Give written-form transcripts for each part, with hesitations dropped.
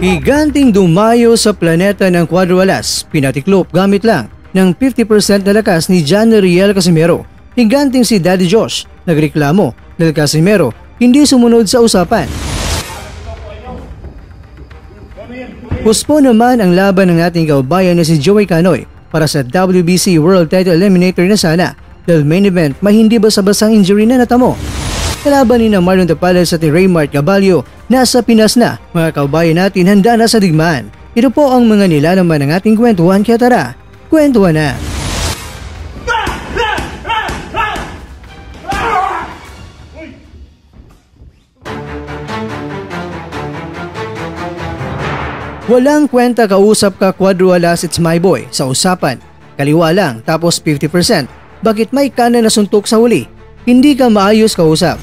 Higanting dumayo sa planeta ng Cuadro-Alas, pinatiklop gamit lang ng 50% na lakas ni John Riel Casimero. Higanting si Daddy Josh nagreklamo dahil Casimero hindi sumunod sa usapan. Puspo naman ang laban ng ating kaubayan na si Joey Canoy para sa WBC World Title Eliminator na sana dahil main event may hindi basa-basang injury na natamo. Kalaban ni Marlon Tapales at ni Raymart Gabalio nasa Pinas na. Mga kaubayan natin handa na sa digmaan. Ito po ang mga nilalaman ng ating kwentuhan, kaya tara, kwentuhan na! Walang kwenta kausap ka Cuadro-Alas, it's my boy. Sa usapan, kaliwa lang tapos 50%. Bakit may kanan na suntok sa huli? Hindi ka maayos kausap.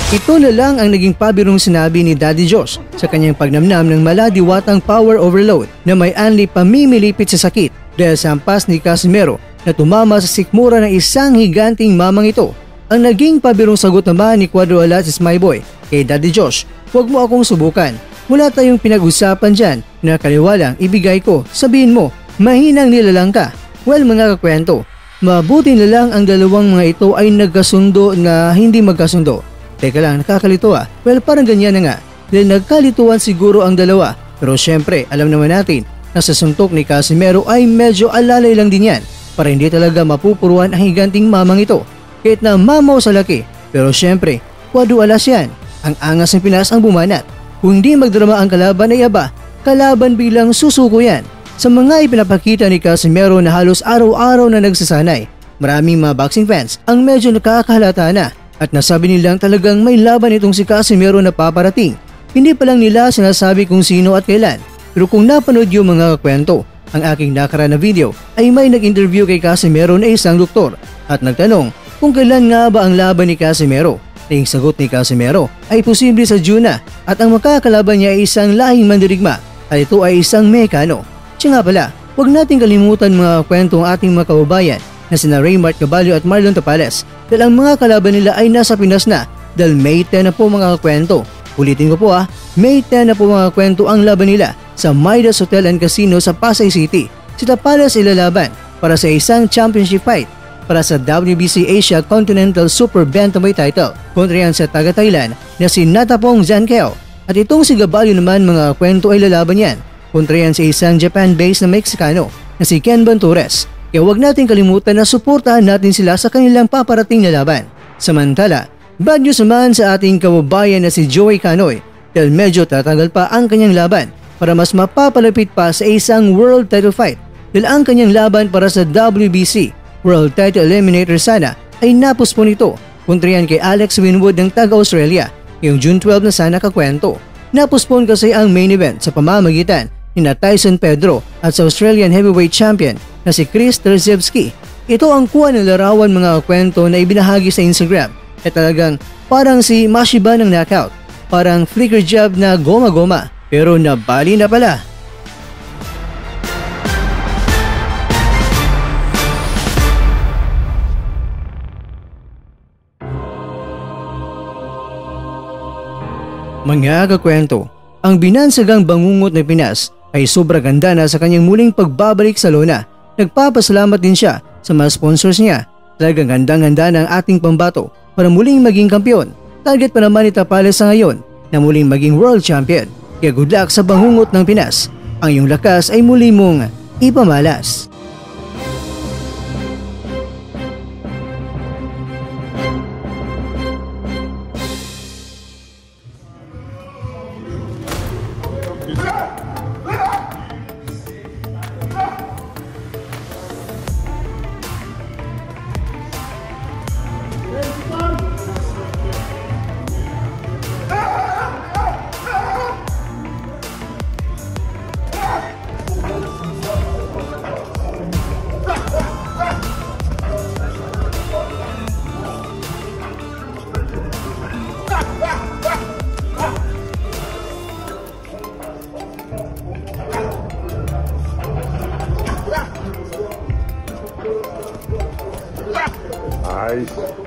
Ito na lang ang naging pabirong sinabi ni Daddy Josh sa kanyang pagnamnam ng maladiwatang power overload na may anli pamimilipit sa sakit dahil sa hampas ni Casimero na tumama sa sikmura ng isang higanting mamang ito. Ang naging pabirong sagot naman ni Cuadro-Alas is my boy kay Daddy Josh, huwag mo akong subukan. Wala tayong pinag-usapan dyan na kaliwa lang ibigay ko, sabihin mo, mahinang nilalang ka. Well mga kakwento, mabuti na lang ang dalawang mga ito ay nagkasundo na hindi magkasundo. Teka lang, nakakalito ah. Well, parang ganyan na nga. Dahil nagkalituan siguro ang dalawa. Pero syempre, alam naman natin na sa suntok ni Casimero ay medyo alalay lang din yan para hindi talaga mapupuruan ang higanting mamang ito. Kahit na mamaw sa laki. Pero syempre, Cuadro-Alas yan. Ang angas ng Pinas ang bumanat. Kung hindi magdrama ang kalaban ay aba, kalaban bilang susuko yan. Sa mga ipinapakita ni Casimero na halos araw-araw na nagsasanay, maraming mga boxing fans ang medyo nakakahalata na. At nasabi nilang talagang may laban itong si Casimero na paparating. Hindi pa lang nila sinasabi kung sino at kailan. Pero kung napanood yung mga kwento, ang aking nakaraan na video ay may nag-interview kay Casimero na isang doktor at nagtanong kung kailan nga ba ang laban ni Casimero. Ang sagot ni Casimero ay posible sa June na at ang makakalaban niya ay isang lahing mandirigma at ito ay isang Mekano. Siya nga pala, huwag nating kalimutan mga kwento ng ating mga kababayan na sina Raymart Gabalio at Marlon Tapales dahil ang mga kalaban nila ay nasa Pinas na dahil May 10 na po mga kwento. Ulitin ko po May 10 na po mga kwento ang laban nila sa Midas Hotel and Casino sa Pasay City. Si Tapales ilalaban para sa isang championship fight para sa WBC Asia Continental Super Bantamweight title kontra yan sa taga-Thailand na si Natapong Zankeo. At itong si Gabalio naman mga kwento ay lalaban yan kontra yan sa isang Japan-based na Mexicano na si Ken Bantures. Kaya huwag natin kalimutan na suportahan natin sila sa kanilang paparating na laban. Samantala, bad news naman sa ating kababayan na si Joey Canoy dahil medyo tatagal pa ang kanyang laban para mas mapapalapit pa sa isang world title fight dahil ang kanyang laban para sa WBC World Title Eliminator sana ay napuspon ito kontra yan kay Alex Winwood ng taga-Australia yung June 12 na sana kakwento. Napuspon kasi ang main event sa pamamagitan ni Tyson Pedro at sa Australian Heavyweight Champion na si Chris Terzievsky. Ito ang kuha ng larawan mga kwento na ibinahagi sa Instagram at talagang parang si Mashiba ng knockout. Parang flicker jab na goma-goma pero nabali na pala. Mga kakwento, ang binansagang bangungot ng Pinas ay sobra ganda na sa kanyang muling pagbabalik sa lona. Nagpapasalamat din siya sa mga sponsors niya. Talagang handang-handa ng ating pambato para muling maging kampiyon. Target pa naman ni Tapales sa ngayon na muling maging world champion. Kaya good luck sa bangungot ng Pinas. Ang iyong lakas ay muli mong ipamalas. Nice.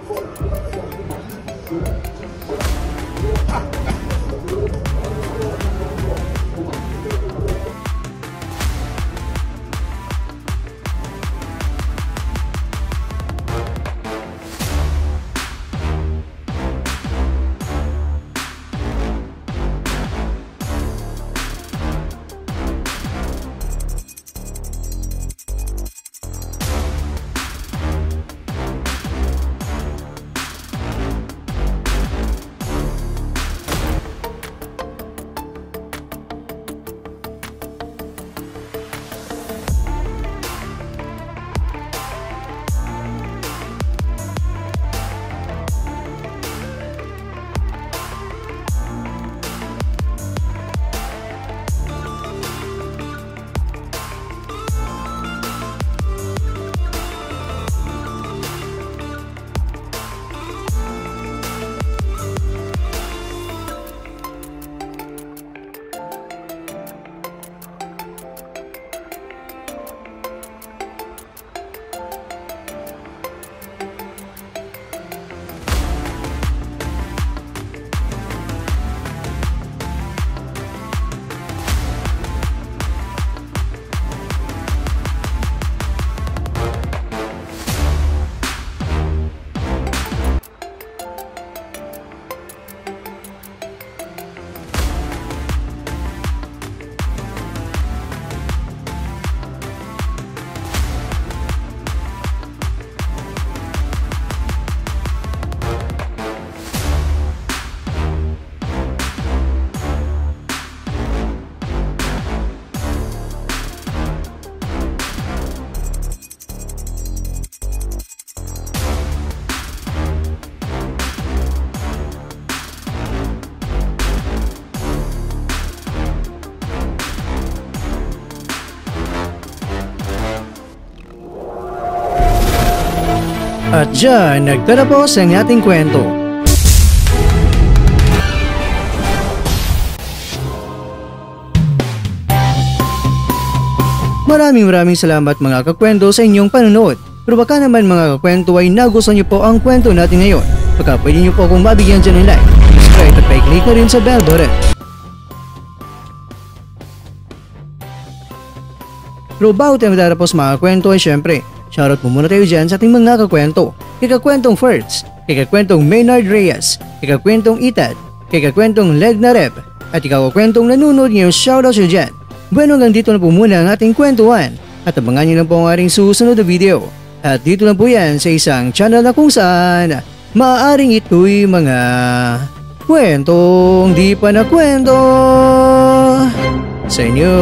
At dyan nagtatapos ang ating kwento. Maraming salamat mga kakwento sa inyong panonood. Pero baka naman mga kakwento ay nagustuhan niyo po ang kwento natin ngayon. Baka pwede niyo po akong mabigyan dyan ng like, subscribe at pa-click na rin sa bell button. Pero bago tayo matatapos mga kwento ay syempre, shoutout mo muna tayo dyan sa ating mga kakwento. Kay kakwentong Fertz, kay kakwentong Maynard Reyes, kay kakwentong Itad, kay kakwentong Leg na Rep, at ikaw kakwentong nanonood ngayon, shoutout siya dyan. Bueno, hanggang dito na po muna ang ating kwentuhan at abangan nyo lang po ang ating susunod na video. At dito lang po yan sa isang channel na kung saan maaaring ito'y mga kwentong di pa na kwento sa inyo.